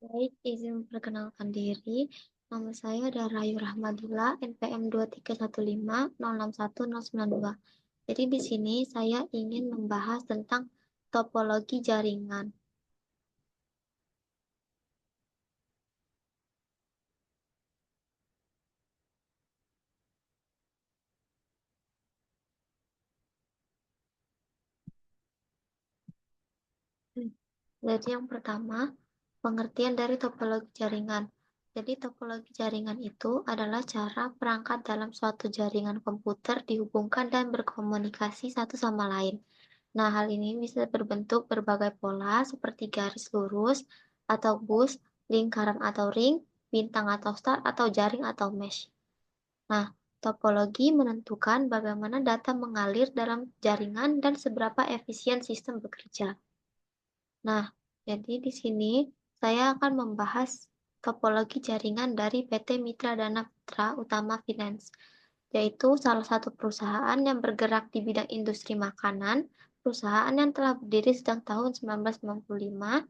Baik, izin memperkenalkan diri. Nama saya Darayu Rahmadilla, NPM 2315061092. Jadi di sini saya ingin membahas tentang topologi jaringan. Jadi yang pertama, pengertian dari topologi jaringan. Jadi topologi jaringan itu adalah cara perangkat dalam suatu jaringan komputer dihubungkan dan berkomunikasi satu sama lain. Nah, hal ini bisa berbentuk berbagai pola seperti garis lurus atau bus, lingkaran atau ring, bintang atau star, atau jaring atau mesh. Nah, topologi menentukan bagaimana data mengalir dalam jaringan dan seberapa efisien sistem bekerja. Nah, jadi di sini saya akan membahas topologi jaringan dari PT Mitra Dana Putra Utama Finance, yaitu salah satu perusahaan yang bergerak di bidang industri makanan. Perusahaan yang telah berdiri sejak tahun 1995,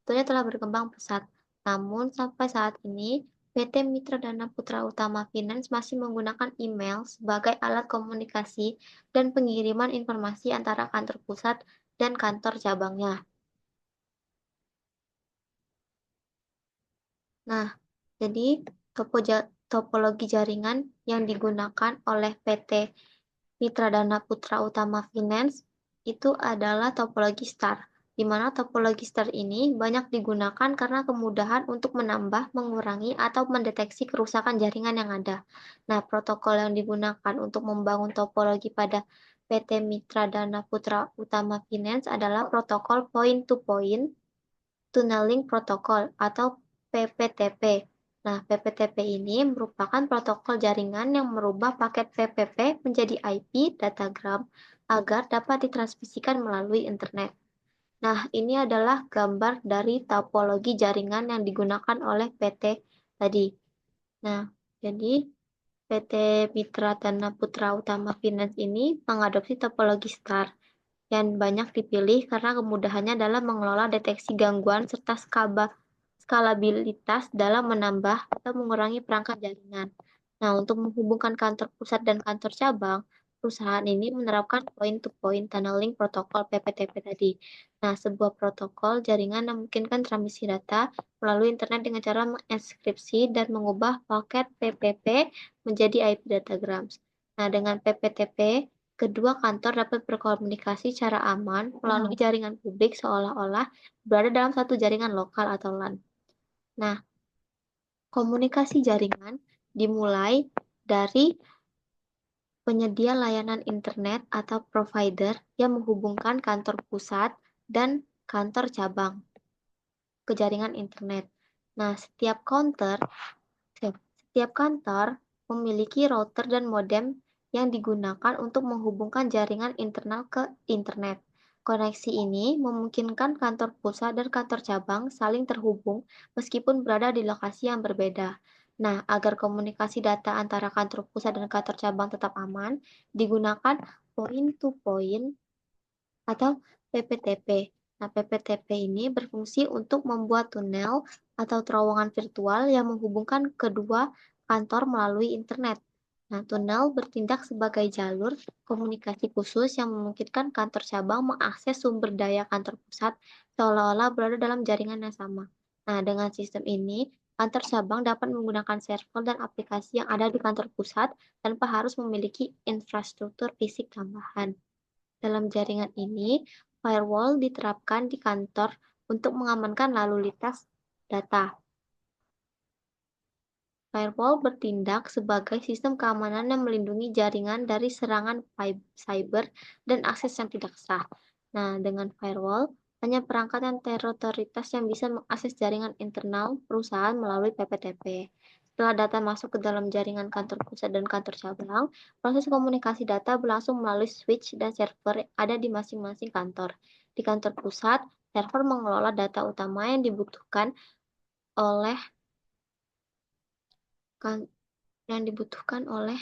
tentunya telah berkembang pesat. Namun sampai saat ini, PT Mitra Dana Putra Utama Finance masih menggunakan email sebagai alat komunikasi dan pengiriman informasi antara kantor pusat dan kantor cabangnya. Nah, jadi topologi jaringan yang digunakan oleh PT Mitra Dana Putra Utama Finance itu adalah topologi STAR, di mana topologi STAR ini banyak digunakan karena kemudahan untuk menambah, mengurangi, atau mendeteksi kerusakan jaringan yang ada. Nah, protokol yang digunakan untuk membangun topologi pada PT Mitra Dana Putra Utama Finance adalah protokol point-to-point Tunneling Protocol atau PPTP. Nah, PPTP ini merupakan protokol jaringan yang merubah paket PPP menjadi IP datagram agar dapat ditransmisikan melalui internet. Nah, ini adalah gambar dari topologi jaringan yang digunakan oleh PT tadi. Nah, jadi PT Mitra Dana Putra Utama Finance ini mengadopsi topologi STAR yang banyak dipilih karena kemudahannya dalam mengelola deteksi gangguan serta skalabilitas dalam menambah atau mengurangi perangkat jaringan. Nah, untuk menghubungkan kantor pusat dan kantor cabang, perusahaan ini menerapkan point-to-point tunneling protokol PPTP tadi. Nah, sebuah protokol jaringan yang memungkinkan transmisi data melalui internet dengan cara menginskripsi dan mengubah paket PPP menjadi IP datagrams. Nah, dengan PPTP, kedua kantor dapat berkomunikasi secara aman melalui jaringan publik seolah-olah berada dalam satu jaringan lokal atau LAN. Nah, komunikasi jaringan dimulai dari penyedia layanan internet atau provider yang menghubungkan kantor pusat dan kantor cabang ke jaringan internet. Nah, setiap kantor memiliki router dan modem yang digunakan untuk menghubungkan jaringan internal ke internet. Koneksi ini memungkinkan kantor pusat dan kantor cabang saling terhubung meskipun berada di lokasi yang berbeda. Nah, agar komunikasi data antara kantor pusat dan kantor cabang tetap aman, digunakan point to point atau PPTP. Nah, PPTP ini berfungsi untuk membuat tunel atau terowongan virtual yang menghubungkan kedua kantor melalui internet. Nah, tunel bertindak sebagai jalur komunikasi khusus yang memungkinkan kantor cabang mengakses sumber daya kantor pusat seolah-olah berada dalam jaringan yang sama. Nah, dengan sistem ini, kantor cabang dapat menggunakan server dan aplikasi yang ada di kantor pusat tanpa harus memiliki infrastruktur fisik tambahan. Dalam jaringan ini, firewall diterapkan di kantor untuk mengamankan lalu lintas data. Firewall bertindak sebagai sistem keamanan yang melindungi jaringan dari serangan cyber dan akses yang tidak sah. Nah, dengan firewall, hanya perangkat yang teroritas yang bisa mengakses jaringan internal perusahaan melalui PPTP. Setelah data masuk ke dalam jaringan kantor pusat dan kantor cabang, proses komunikasi data berlangsung melalui switch dan server yang ada di masing-masing kantor. Di kantor pusat, server mengelola data utama yang dibutuhkan oleh kan yang dibutuhkan oleh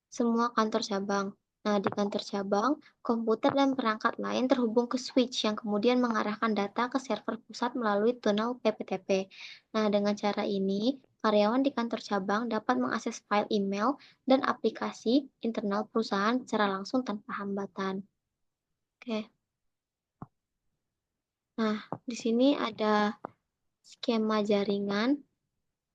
semua kantor cabang. Nah, di kantor cabang, komputer dan perangkat lain terhubung ke switch yang kemudian mengarahkan data ke server pusat melalui tunnel PPTP. Nah, dengan cara ini, karyawan di kantor cabang dapat mengakses file email dan aplikasi internal perusahaan secara langsung tanpa hambatan. Oke, nah di sini ada skema jaringan.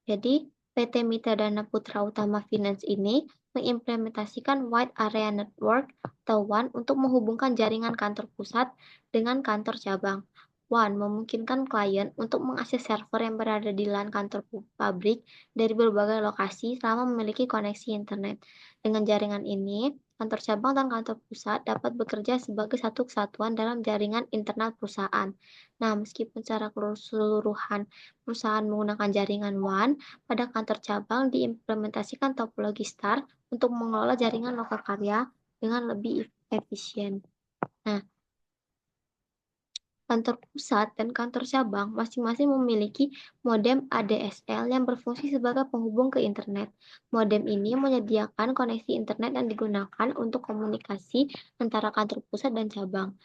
Jadi, PT Mitra Dana Putra Utama Finance ini mengimplementasikan Wide Area Network atau WAN untuk menghubungkan jaringan kantor pusat dengan kantor cabang. WAN memungkinkan klien untuk mengakses server yang berada di LAN kantor pabrik dari berbagai lokasi selama memiliki koneksi internet. Dengan jaringan ini, kantor cabang dan kantor pusat dapat bekerja sebagai satu kesatuan dalam jaringan internal perusahaan. Nah, meskipun secara keseluruhan perusahaan menggunakan jaringan WAN, pada kantor cabang diimplementasikan topologi STAR untuk mengelola jaringan lokal karya dengan lebih efisien. Nah, kantor pusat dan kantor cabang masing-masing memiliki modem ADSL yang berfungsi sebagai penghubung ke internet. Modem ini menyediakan koneksi internet yang digunakan untuk komunikasi antara kantor pusat dan cabang.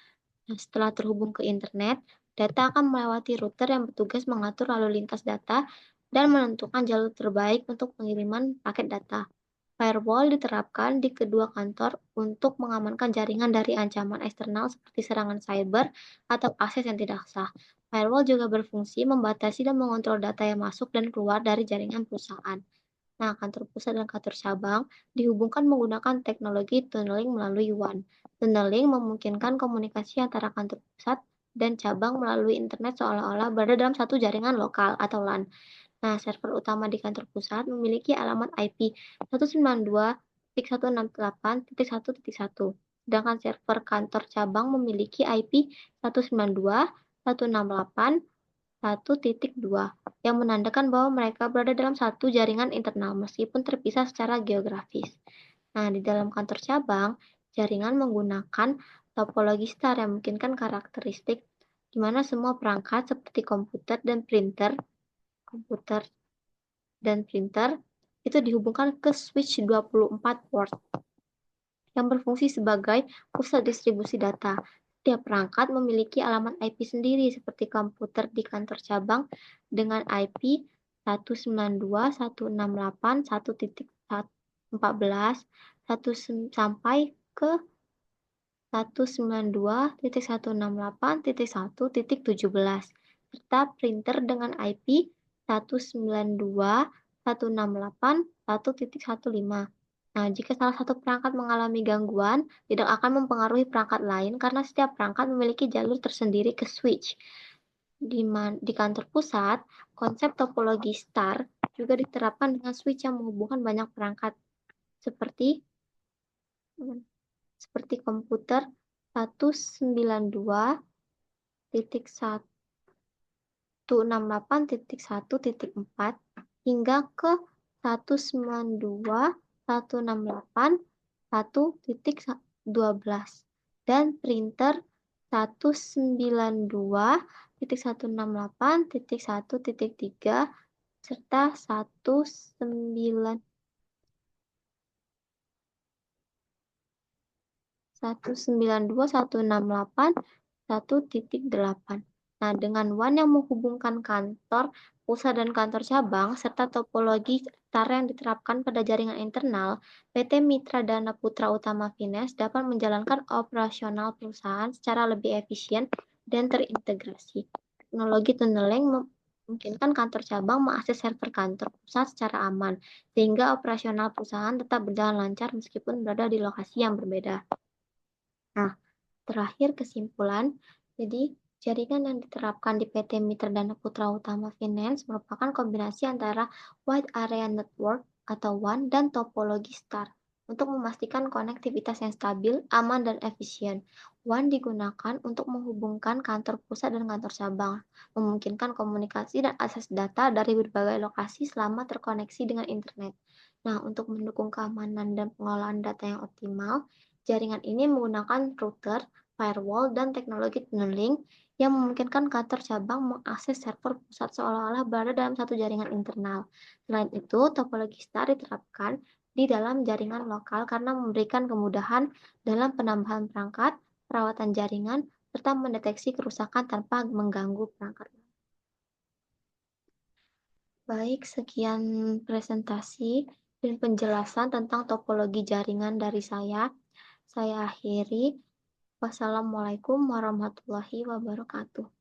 Nah, setelah terhubung ke internet, data akan melewati router yang bertugas mengatur lalu lintas data dan menentukan jalur terbaik untuk pengiriman paket data. Firewall diterapkan di kedua kantor untuk mengamankan jaringan dari ancaman eksternal seperti serangan cyber atau akses yang tidak sah. Firewall juga berfungsi membatasi dan mengontrol data yang masuk dan keluar dari jaringan perusahaan. Nah, kantor pusat dan kantor cabang dihubungkan menggunakan teknologi tunneling melalui WAN. Tunneling memungkinkan komunikasi antara kantor pusat dan cabang melalui internet seolah-olah berada dalam satu jaringan lokal atau LAN. Nah, server utama di kantor pusat memiliki alamat IP 192.168.1.1, sedangkan server kantor cabang memiliki IP 192.168.1.2 yang menandakan bahwa mereka berada dalam satu jaringan internal meskipun terpisah secara geografis. Nah, di dalam kantor cabang, jaringan menggunakan topologi STAR yang memungkinkan karakteristik di mana semua perangkat seperti komputer dan printer itu dihubungkan ke switch 24 port yang berfungsi sebagai pusat distribusi data. Setiap perangkat memiliki alamat IP sendiri seperti komputer di kantor cabang dengan IP 192.168.1.14 sampai ke 192.168.1.17 serta printer dengan IP 192.168.1.15. Nah, jika salah satu perangkat mengalami gangguan, tidak akan mempengaruhi perangkat lain karena setiap perangkat memiliki jalur tersendiri ke switch. Di kantor pusat, konsep topologi STAR juga diterapkan dengan switch yang menghubungkan banyak perangkat seperti komputer 192.168.1.4 hingga ke 192.168.1.12 dan printer 192.168.1.3 serta 192.168.1.8. Nah, dengan WAN yang menghubungkan kantor pusat dan kantor cabang, serta topologi STAR yang diterapkan pada jaringan internal, PT Mitra Dana Putra Utama Finance dapat menjalankan operasional perusahaan secara lebih efisien dan terintegrasi. Teknologi tunneling memungkinkan kantor cabang mengakses server kantor pusat secara aman, sehingga operasional perusahaan tetap berjalan lancar meskipun berada di lokasi yang berbeda. Nah, terakhir kesimpulan, jadi jaringan yang diterapkan di PT Mitra Dana Putra Utama Finance merupakan kombinasi antara Wide Area Network atau WAN dan topologi STAR untuk memastikan konektivitas yang stabil, aman, dan efisien. WAN digunakan untuk menghubungkan kantor pusat dan kantor cabang, memungkinkan komunikasi dan akses data dari berbagai lokasi selama terkoneksi dengan internet. Nah, untuk mendukung keamanan dan pengelolaan data yang optimal, jaringan ini menggunakan router, firewall, dan teknologi tunneling yang memungkinkan kantor cabang mengakses server pusat seolah-olah berada dalam satu jaringan internal. Selain itu, topologi STAR diterapkan di dalam jaringan lokal karena memberikan kemudahan dalam penambahan perangkat, perawatan jaringan, serta mendeteksi kerusakan tanpa mengganggu perangkat. Baik, sekian presentasi dan penjelasan tentang topologi jaringan dari saya. Saya akhiri. Wassalamualaikum warahmatullahi wabarakatuh.